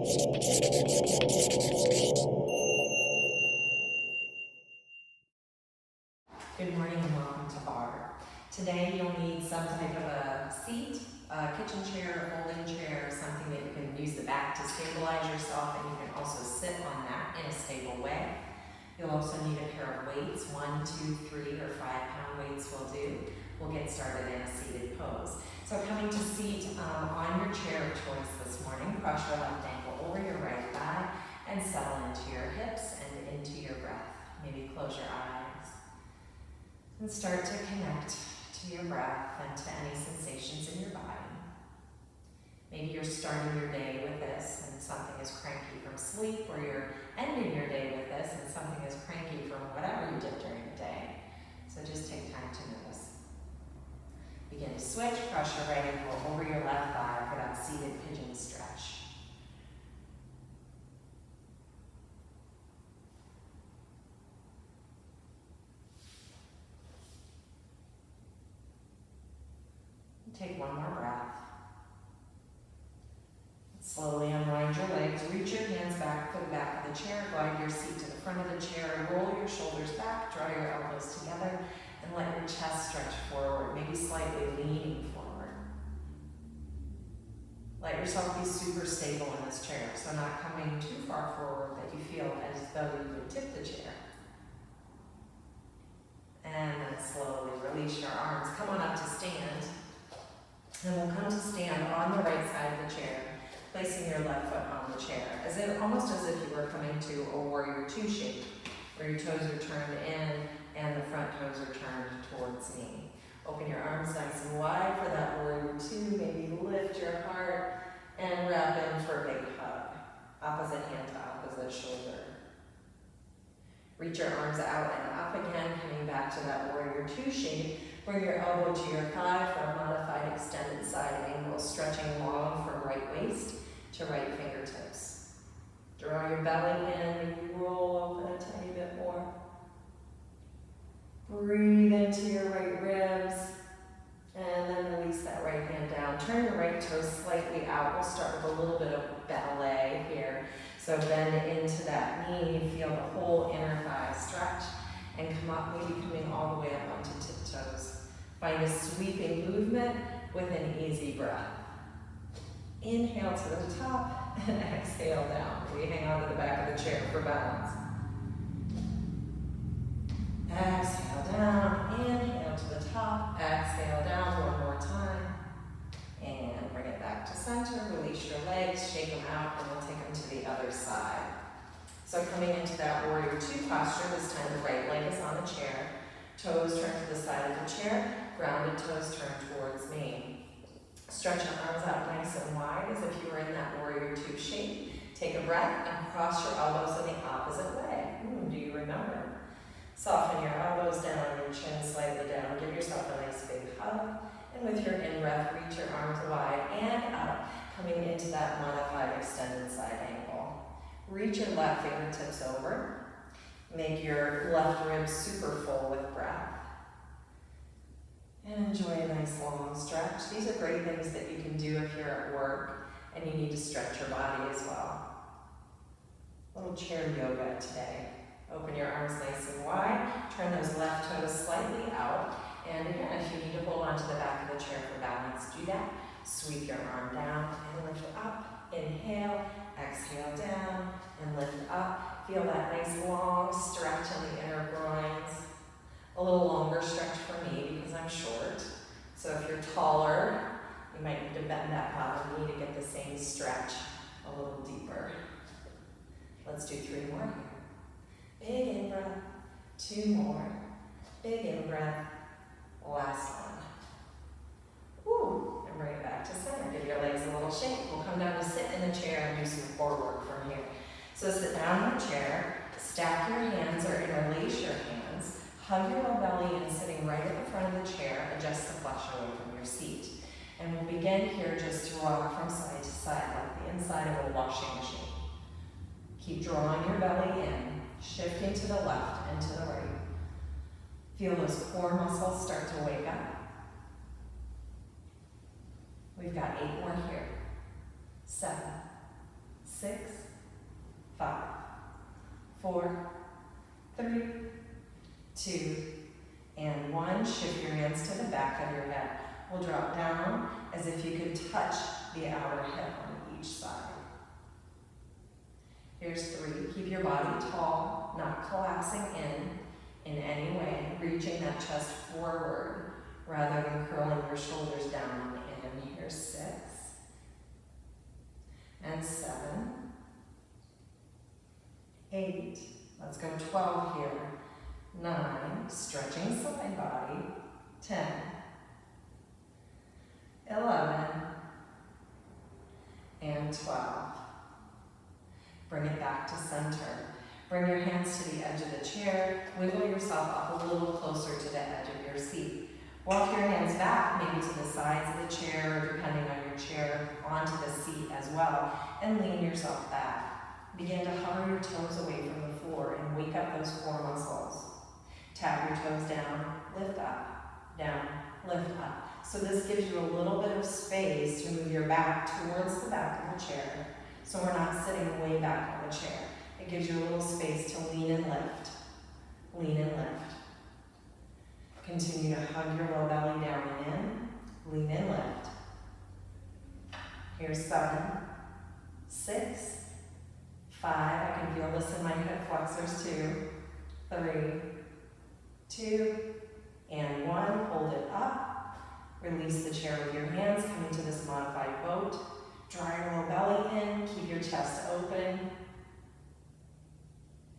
Good morning and welcome to Barre. Today you'll need some type of a seat, a kitchen chair, a folding chair, something that you can use the back to stabilize yourself, and you can also sit on that in a stable way. You'll also need a pair of weights, 1, 2, 3, or 5-pound weights will do. We'll get started in a seated pose. So coming to seat on your chair of choice this morning, cross your left ankle over your right thigh and settle into your hips and into your breath. Maybe close your eyes and start to connect to your breath and to any sensations in your body. Maybe you're starting your day with this and something is cranky from sleep, or you're ending your day with this and something is cranky from whatever you did during the day. So just take time to notice. Begin to switch, cross your right ankle over your left thigh for that seated pigeon stretch. Take one more breath. Slowly unwind your legs, reach your hands back to the back of the chair, glide your seat to the front of the chair, roll your shoulders back, draw your elbows together, and let your chest stretch forward, maybe slightly leaning forward. Let yourself be super stable in this chair, so not coming too far forward that you feel as though you would tip the chair. And then slowly release your arms. Come on up to stand. And we'll come to stand on the right side of the chair, placing your left foot on the chair, almost as if you were coming to a warrior two shape, where your toes are turned in and the front toes are turned towards me. Open your arms nice and wide for that warrior two. Maybe lift your heart and wrap in for a big hug. Opposite hand to opposite shoulder. Reach your arms out and up again, coming back to that warrior two shape. Bring your elbow to your thigh for a modified extended side angle, stretching long from right waist to right fingertips. Draw your belly in, maybe roll open a tiny bit more. Breathe into your right ribs, and then release that right hand down. Turn your right toes slightly out. We'll start with a little bit of ballet here. So bend into that knee, feel the whole inner thigh stretch, and come up, maybe coming all the way up onto tiptoes. Find a sweeping movement with an easy breath. Inhale to the top and exhale down. We hang on to the back of the chair for balance. Exhale down, inhale to the top, exhale down one more time. And bring it back to center, release your legs, shake them out, and we'll take them to the other side. So coming into that warrior two posture, this time the right leg is on the chair, toes turn to the side of the chair, grounded toes turn towards me. Stretch your arms out nice and wide as if you were in that warrior two shape. Take a breath and cross your elbows in the opposite way. Do you remember? Soften your elbows down, your chin slightly down. Give yourself a nice big hug. And with your in-breath, reach your arms wide and up, coming into that modified extended side angle. Reach your left fingertips over. Make your left ribs super full with breath. And enjoy a nice long stretch. These are great things that you can do if you're at work and you need to stretch your body as well. A little chair yoga today. Open your arms nice and wide. Turn those left toes slightly out. And again, if you need to hold onto the back of the chair for balance, do that. Sweep your arm down and lift up. Inhale, exhale down, and lift up. Feel that nice long stretch in the inner groins. A little longer stretch for me because I'm short. So if you're taller, you might need to bend that bottom knee to get the same stretch a little deeper. Let's do 3 more here. Big in-breath, 2 more. Big in-breath, last one. Woo, and bring it back to center. Give your legs a little shake. We'll come down to sit in the chair and do some core work from here. So sit down in the chair, stack your hands or interlace your hands, hug your low belly and sitting right at the front of the chair, adjust the flesh away from your seat. And we'll begin here just to rock from side to side like the inside of a washing machine. Keep drawing your belly in, shifting to the left and to the right. Feel those core muscles start to wake up. We've got 8 more here. 7, 6, 4, 3, 2, and 1. Shift your hands to the back of your head. We'll drop down as if you could touch the outer hip on each side. Here's 3. Keep your body tall, not collapsing in any way, reaching that chest forward rather than curling your shoulders down. And here's 6 and 7, 8. Let's go 12 here. 9, stretching side body. 10, 11, and 12. Bring it back to center. Bring your hands to the edge of the chair. Wiggle yourself up a little closer to the edge of your seat. Walk your hands back, maybe to the sides of the chair, or depending on your chair, onto the seat as well, and lean yourself back. Begin to hover your toes away from the floor and wake up those core muscles. Tap your toes down, lift up, down, lift up. So this gives you a little bit of space to move your back towards the back of the chair, so we're not sitting way back on the chair. It gives you a little space to lean and lift. Lean and lift. Continue to hug your low belly down and in. Lean and lift. Here's 7, 6, 5. I can feel this in my hip flexors too. 3, 2, and 1. Hold it up. Release the chair with your hands. Come into this modified boat. Draw your low belly in. Keep your chest open.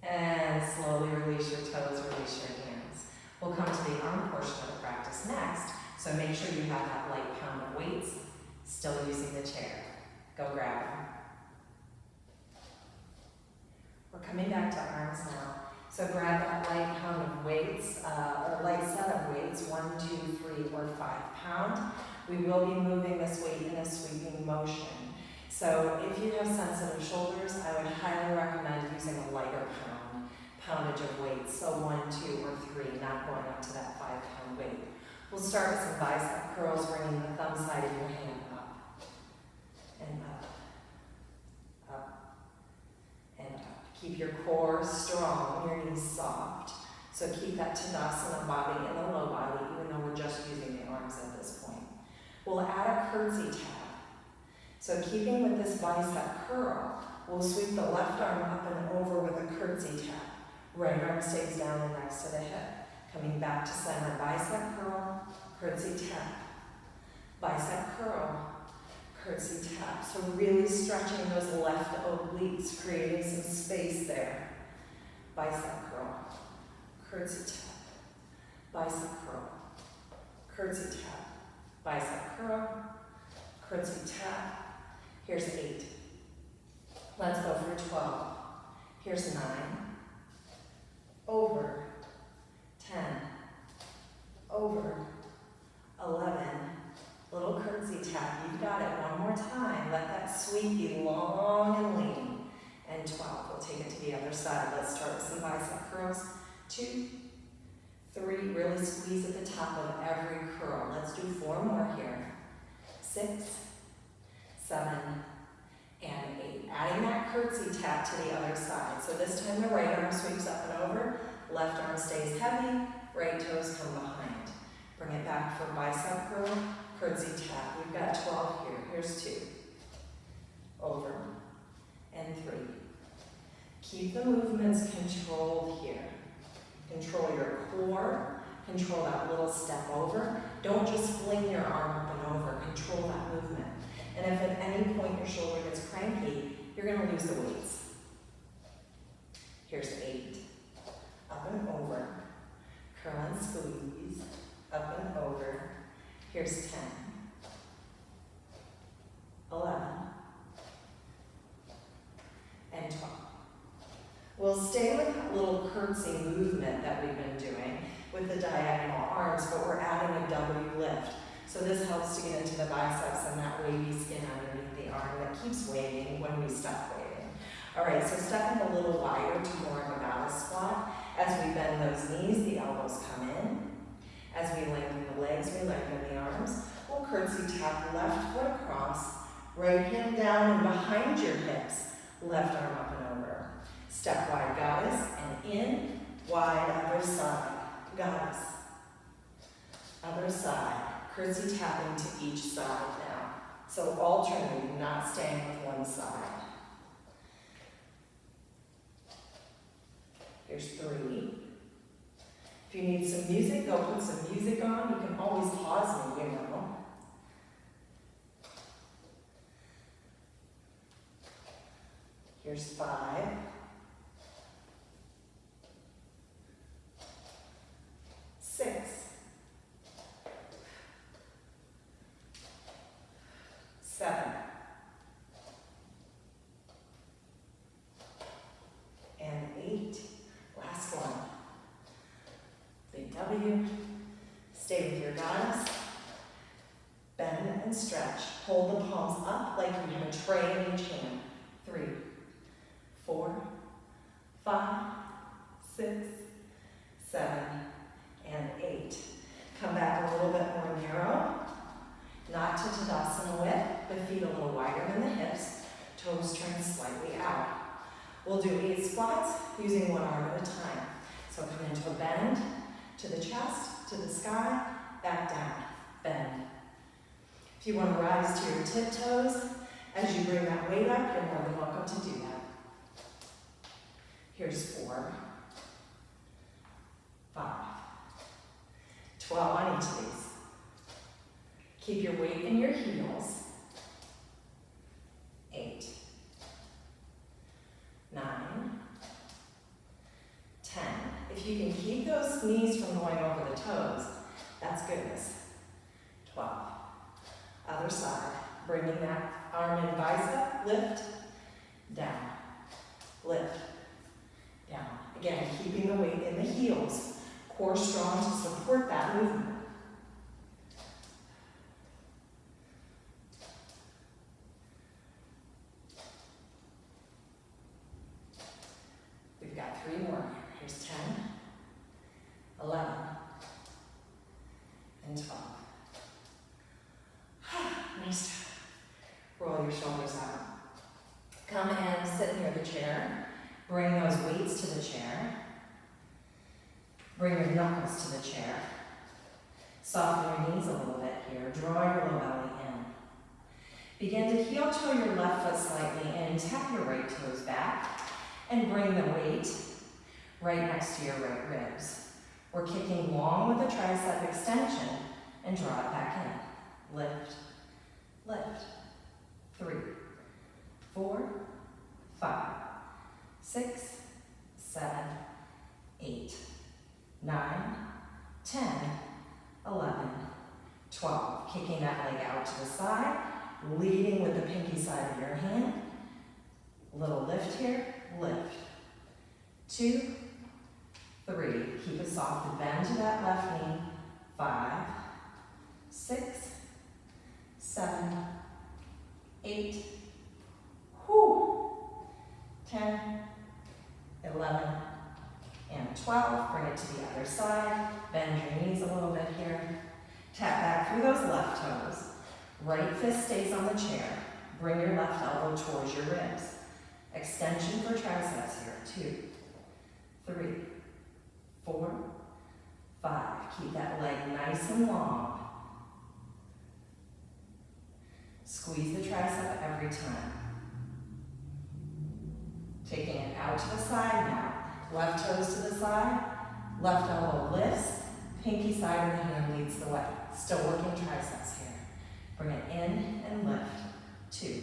And slowly release your toes, release your hands. We'll come to the arm portion of the practice next, so make sure you have that light pound of weights, still using the chair. Go grab them. We're coming back to arms now. So grab that light pound of weights, or light set of weights, 1, 2, 3, or 5 pound. We will be moving this weight in a sweeping motion. So if you have sensitive shoulders, I would highly recommend using a lighter poundage of weights. So 1, 2, or 3, not going up to that 5 pound weight. We'll start with some bicep curls, bringing the thumb side of your hand up, and up, up, and up. Keep your core strong, your knees soft. So keep that Tadasana body in the low body, even though we're just using the arms at this point. We'll add a curtsy tap. So keeping with this bicep curl, we'll sweep the left arm up and over with a curtsy tap. Right arm stays down and next to the hip. Coming back to center, bicep curl, curtsy tap. Bicep curl, curtsy tap. So really stretching those left obliques, creating some space there. Bicep curl, curtsy tap. Bicep curl, curtsy tap. Bicep curl, curtsy tap. Here's 8. Let's go for 12. Here's 9. Over. 10. Over. 11. Little curtsy tap. You've got it. One more time. Let that sweep be long and lean. And 12. We'll take it to the other side. Let's start with some bicep curls. 2, 3. Really squeeze at the top of every curl. Let's do 4 more here. 6, 7, and 8. Adding that curtsy tap to the other side. So this time the right arm sweeps up and over, left arm stays heavy, right toes come behind. Bring it back for bicep curl, curtsy tap. We've got 12 here. Here's 2. Over, and 3. Keep the movements controlled here. Control your core, control that little step over. Don't just fling your arm up and over, control that movement. And if at any point your shoulder gets cranky, you're going to lose the weights. Here's 8. Up and over. Curl and squeeze. Up and over. Here's 10. 11. And 12. We'll stay with that little curtsy movement that we've been doing with the diagonal arms, but we're adding a W lift. So this helps to get into the biceps and that wavy skin underneath the arm that keeps waving when we stop waving. All right, so stepping a little wider to more of a goddess squat. As we bend those knees, the elbows come in. As we lengthen the legs, we lengthen the arms. We'll curtsy tap left foot across, right hand down and behind your hips. Left arm up and over. Step wide goddess and in, wide other side, goddess. Other side, curtsy tapping to each side now. So alternating, not staying with one side. Here's 3. If you need some music, go put some music on. You can always pause me, you know. Here's 5. 6. 7. And 8. Last one. Big W. Stay with your goddess. Bend and stretch. Hold the palms up like you have a tray in each hand. 3, 4, 5, 6, 7, and 8. Come back a little bit more narrow. Not to Tadasana width, the feet a little wider than the hips. Toes turn slightly out. We'll do 8 squats using one arm at a time. So come into a bend, to the chest, to the sky, back down, bend. If you want to rise to your tiptoes, as you bring that weight up, you're more than welcome to do that. Here's 4, 5, 12 on each of these. Keep your weight in your heels. 8, 9, 10. If you can keep those knees from going over the toes, that's goodness. 12. Other side. Bringing that arm in bicep, lift, down, lift, down. Again, keeping the weight in the heels. Core strong to support that movement. We've got 3 more. Here's 10, 11, and 12. Nice job. Roll your shoulders out. Come and sit near the chair. Bring those weights to the chair. Bring your knuckles to the chair. Soften your knees a little bit here. Draw your low belly in. Begin to heel toe your left foot slightly in. Tap your right toes back. And bring the weight right next to your right ribs. We're kicking long with the tricep extension and draw it back in. Lift, lift. 3, 4, 5, 6, 7, 8, 9, 10, 11, 12. Kicking that leg out to the side, leading with the pinky side of your hand. Little lift here, lift. 2, 3. Keep it soft and bend to that left knee. 5, 6, 7, 8, 10, 11, and 12. Bring it to the other side. Bend your knees a little bit here. Tap back through those left toes. Right fist stays on the chair. Bring your left elbow towards your ribs. Extension for triceps here. 2, 3, 4, 5. Keep that leg nice and long. Squeeze the tricep every time. Taking it out to the side now. Left toes to the side. Left elbow lifts. Pinky side of the hand leads the way. Still working triceps here. Bring it in and lift. 2,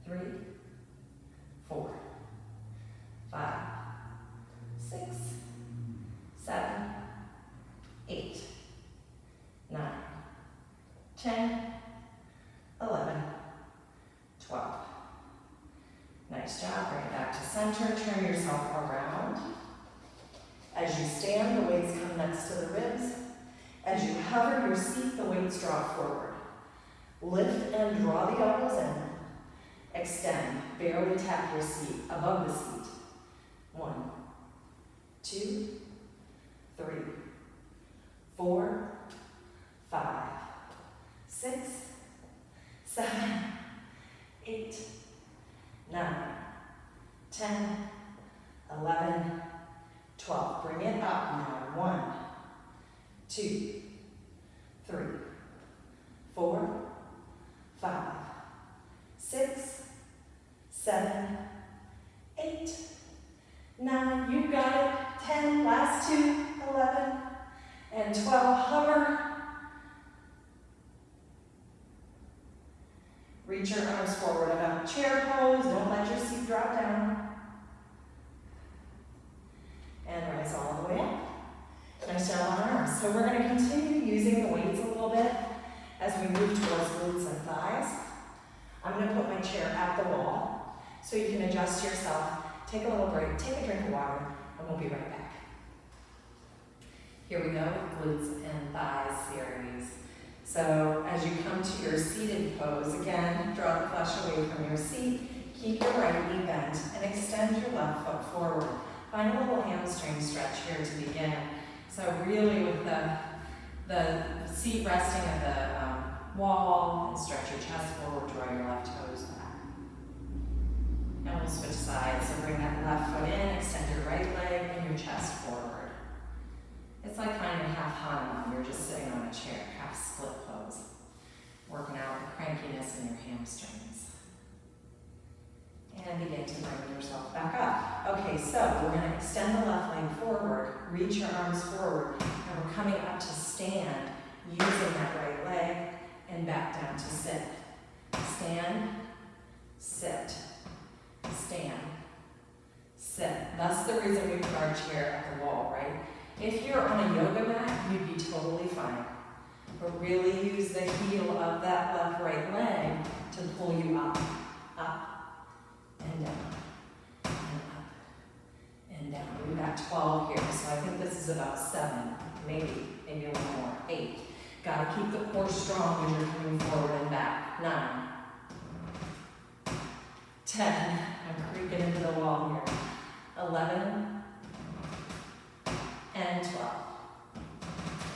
3, 4, 5, 6, 7, 8, 9, 10, 11, 12. Nice job. Bring it back to center. Turn yourself around. As you stand, the weights come next to the ribs. As you hover your seat, the weights draw forward. Lift and draw the elbows in. Extend. Barely tap your seat above the seat. 1, 2, 3, 4, 5, 6, 7, 8, 9, 10, 11, 12. Bring it up now. 1, 2, 3, 4, 5, 6, 7, 8, 9. You got it. 10, last 2, 11, and 12. Hover. Reach your arms forward about chair pose. Don't let your seat drop down. And rise all the way up. Nice job on our arms. So we're going to continue using the weights a little bit as we move towards glutes and thighs. I'm going to put my chair at the wall so you can adjust yourself. Take a little break, take a drink of water, and we'll be right back. Here we go, glutes and thighs series. So as you come to your seated pose, again, draw the flesh away from your seat, keep your right knee bent, and extend your left foot forward. Find a little hamstring stretch here to begin. So really with the seat resting at the wall, and stretch your chest forward, draw your left toes back. And we'll switch sides, so bring that left foot in, extend your right leg, and your chest forward. It's like finding half Hanuman, you're just sitting on a chair, half split pose. Working out the crankiness in your hamstrings. And begin to bring yourself back up. Okay, so we're going to extend the left leg forward, reach your arms forward, and we're coming up to stand, using that right leg, and back down to sit. Stand, sit, stand, sit. That's the reason we put our chair at the wall, right? If you're on a yoga mat, you'd be totally fine. But really use the heel of that left right leg to pull you up, and down, and up, and down. We've got 12 here, so I think this is about 7, maybe a little more, 8. Gotta keep the core strong as you're coming forward and back. 9, 10, I'm creaking into the wall here. 11, and 12.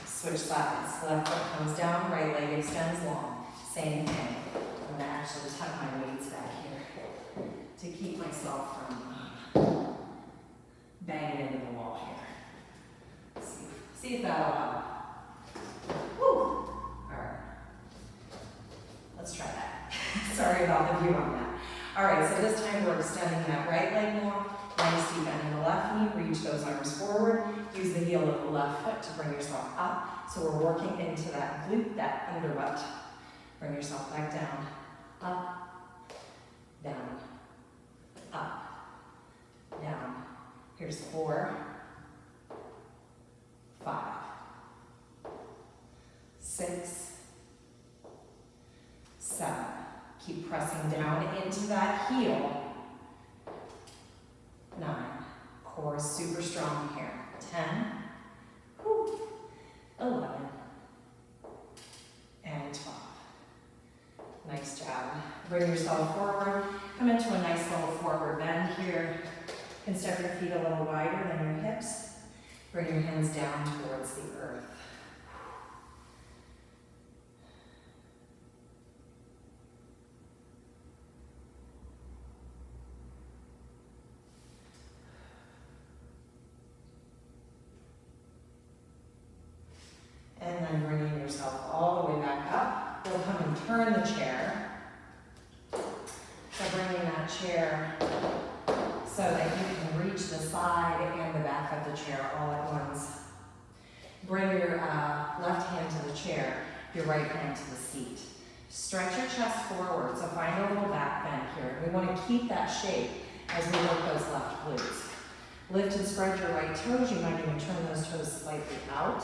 Switch sides. Left foot comes down, right leg extends long. Same thing. I'm going to actually tuck my weights back here to keep myself from banging into the wall here. See if that'll help. Woo! Alright. Let's try that. Sorry about the view on that. Alright, so this time we're extending that right leg more. Nice deep bend in the left knee, reach those arms forward, use the heel of the left foot to bring yourself up. So we're working into that glute, that under butt. Bring yourself back down, up, down, up, down. Here's 4, 5, 6, 7. Keep pressing down into that heel. 9. Core is super strong here. 10. Whew. 11. And 12. Nice job. Bring yourself forward. Come into a nice little forward bend here. You can step your feet a little wider than your hips. Bring your hands down towards the earth. And then bringing yourself all the way back up. We'll come and turn the chair. So bringing that chair so that you can reach the side and the back of the chair all at once. Bring your left hand to the chair, your right hand to the seat. Stretch your chest forward, so find a little back bend here. We want to keep that shape as we work those left glutes. Lift and spread your right toes. You might even turn those toes slightly out.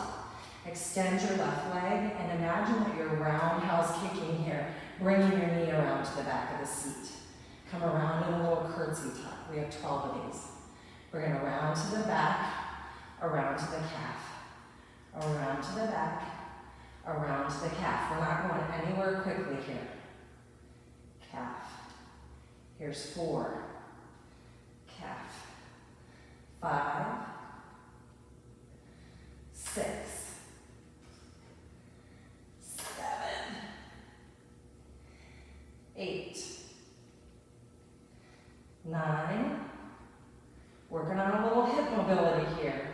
Extend your left leg and imagine that you're roundhouse kicking here, bringing your knee around to the back of the seat. Come around in a little curtsy tuck. We have 12 of these. Bring it around to the back, around to the calf, around to the back, around to the calf. We're not going anywhere quickly here. Calf. Here's 4. Calf. 5. 6. 8, 9. Working on a little hip mobility here.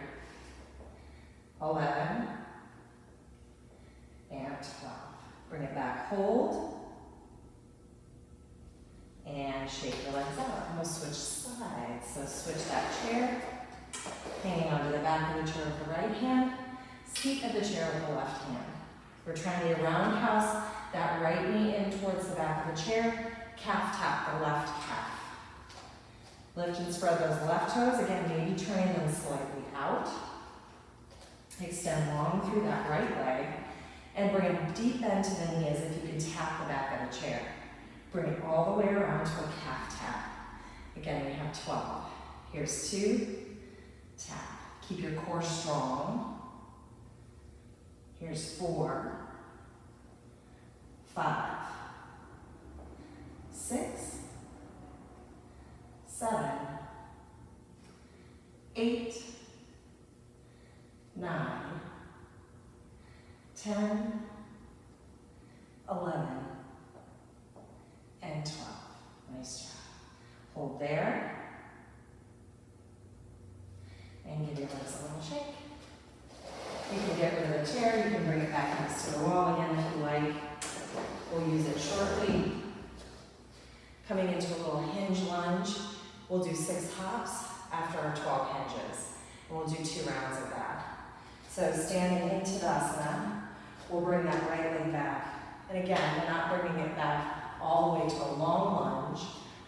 11. And 12. Bring it back, hold. And shake your legs out. And we'll switch sides. So switch that chair. Hanging onto the back of the chair with the right hand. Seat of the chair with the left hand. We're trying to roundhouse that right knee in towards the back of the chair. Calf tap the left calf. Lift and spread those left toes. Again, maybe turning them slightly out. Extend long through that right leg. And bring a deep bend to the knee as if you can tap the back of the chair. Bring it all the way around to a calf tap. Again, we have 12. Here's 2. Tap. Keep your core strong. Here's 4. 5. 6. 7. 8. 9. 10. 11. And 12. Nice job. Hold there. And give your legs a little shake. You can get rid of the chair. You can bring it back next to the wall again if you like. We'll use it shortly. Coming into a little hinge lunge. We'll do 6 hops after our 12 hinges. And we'll do 2 rounds of that. So standing in Tadasana, we'll bring that right leg back. And again, we're not bringing it back all the way to a long lunge.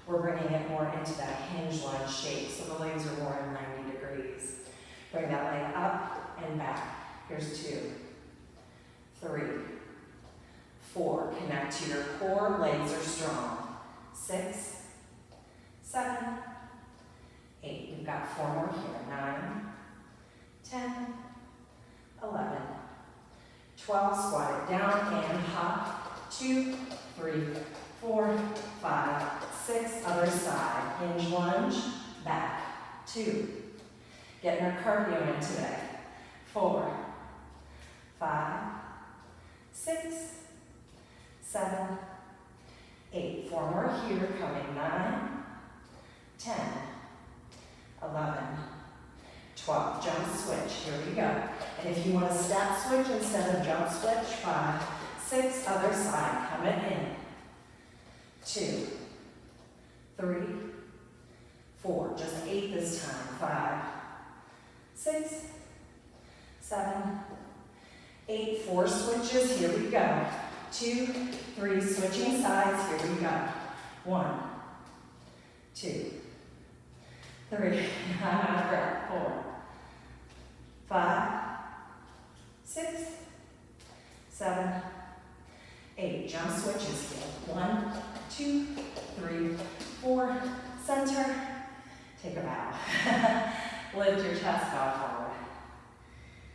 We're bringing it more into that hinge lunge shape, so the legs are more in 90 degrees. Bring that leg up and back. Here's 2, 3, 4. Connect to your core, legs are strong. 6, 7, 8. You've got 4 more here. 9, 10, 11, 12. Squat it down and hop. 2, 3, 4, 5, 6. Other side. Hinge lunge. Back. 2. Getting our cardio in today. 4, 5, 6, 7, 8. 4 more here. Coming. 9, 10, 11, 12. Jump switch. Here we go. And if you want to step switch instead of jump switch, 5, 6. Other side. Come it in. 2, 3, 4. Just 8 this time. 5, 6, 7, 8. 4 switches. Here we go. 2, 3. Switching sides. Here we go. 1, 2, 3. I'm out of breath. 4, 5, 6, 7, 8. Jump switches here. 1, 2, 3, 4. Center. Take a bow. Lift your chest, bow forward.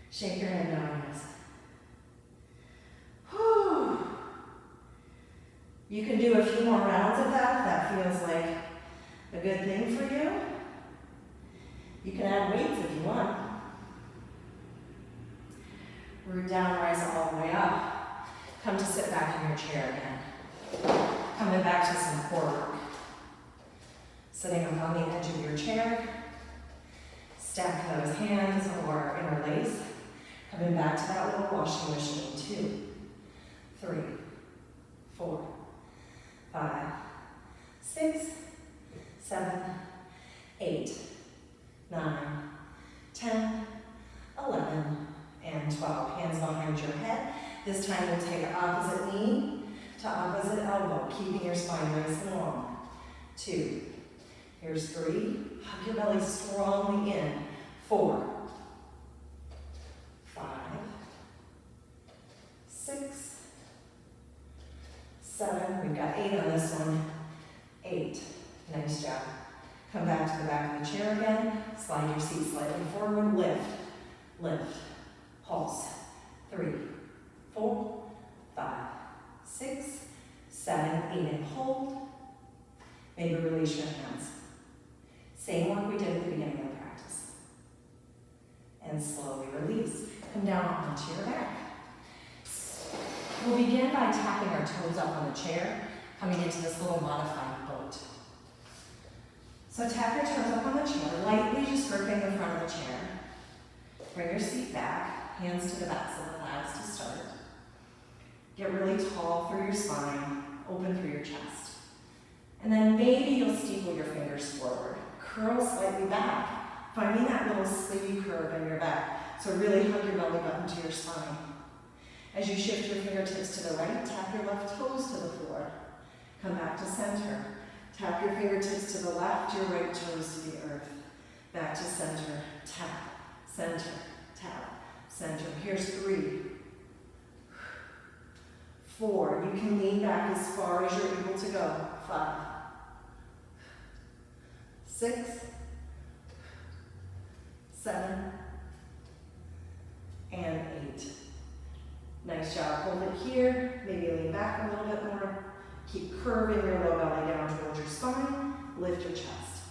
Shake your head down. Whew. You can do a few more rounds of that if that feels like a good thing for you. You can add weights if you want. Root down, rise all the way up. Come to sit back in your chair again. Coming back to some core work. Sitting up on the edge of your chair. Stack those hands or interlace. Coming back to that little washing machine. 2, 3, 4, 5, 6, 7, 8, 9, 10, 11, and 12. Hands behind your head. This time we'll take opposite knee to opposite elbow, keeping your spine nice and long. 2. Here's 3. Hug your belly strongly in. 4, 5, 6, 7. We've got 8 on this one. 8. Nice job. Come back to the back of the chair again. Slide your seat slightly forward. Lift, lift, pulse. 3, 4, 5, 6, 7, 8, and hold. Maybe release your hands. Same work we did at the beginning of the practice. And slowly release. Come down onto your back. We'll begin by tapping our toes up on the chair, coming into this little modified boat. So tap your toes up on the chair, lightly just gripping the front of the chair. Bring your seat back, hands to the backs of the thighs to start. Get really tall through your spine, open through your chest. And then maybe you'll steeple your fingers forward. Curl slightly back, finding that little sleeve curve in your back. So really hug your belly button to your spine. As you shift your fingertips to the right, tap your left toes to the floor. Come back to center. Tap your fingertips to the left, your right toes to the earth. Back to center, tap, center, tap, center. Here's 3, 4. You can lean back as far as you're able to go. 5, 6, 7, and 8. Nice job. Hold it here. Maybe lean back a little bit more. Keep curving your low belly down towards your spine. Lift your chest.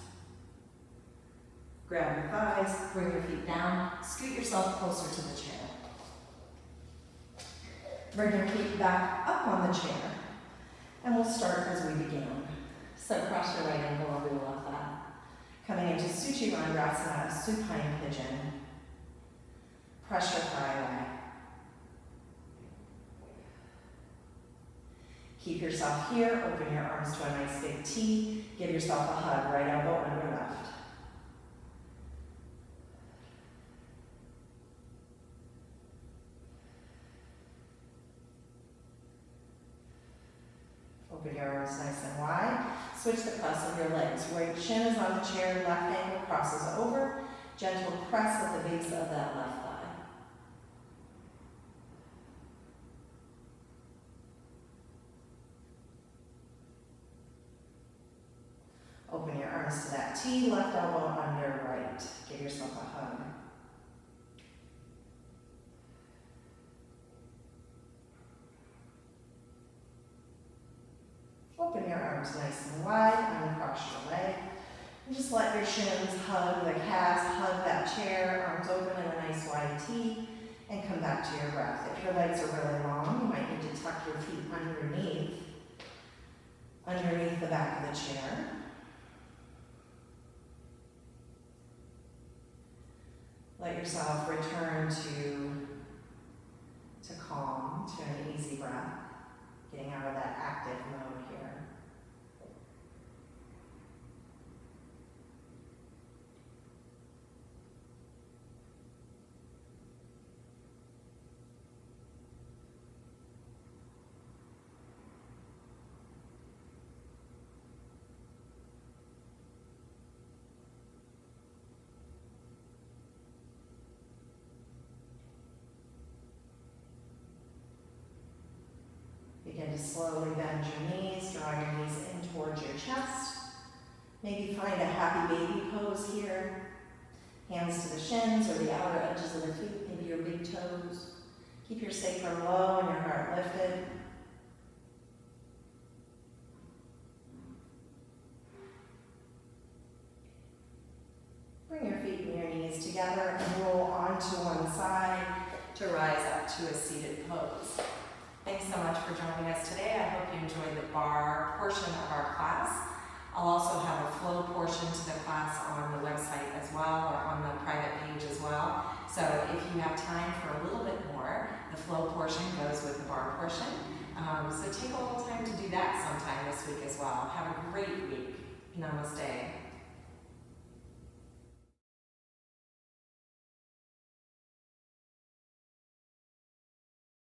Grab your thighs. Bring your feet down. Scoot yourself closer to the chair. Bring your feet back up on the chair. And we'll start as we began. So cross your right ankle over the left thigh. Coming into Suchivandrasana, supine pigeon. Press your thigh away. Keep yourself here, open your arms to a nice big T. Give yourself a hug, right elbow under left. Open your arms nice and wide. Switch the cross of your legs. Right shin is on the chair, left ankle crosses over. Gentle press at the base of that left thigh. Open your arms to that T, left elbow under right. Give yourself a hug. Open your arms nice and wide, uncross your leg. And just let your shins hug the calves, hug that chair, arms open in a nice wide T, and come back to your breath. If your legs are really long, you might need to tuck your feet underneath the back of the chair. Let yourself return to calm, to an easy breath, getting out of that active mode here. Begin to slowly bend your knees, draw your knees in towards your chest. Maybe find a happy baby pose here. Hands to the shins or the outer edges of the feet, maybe your big toes. Keep your sacrum low and your heart lifted. Bring your feet and your knees together and roll onto one side to rise up to a seated pose. Thanks so much for joining us today. I hope you enjoyed the Barre portion of our class. I'll also have a flow portion to the class on the website as well, or on the private page as well. So if you have time for a little bit more, the flow portion goes with the Barre portion. So take a little time to do that sometime this week as well. Have a great week. Namaste.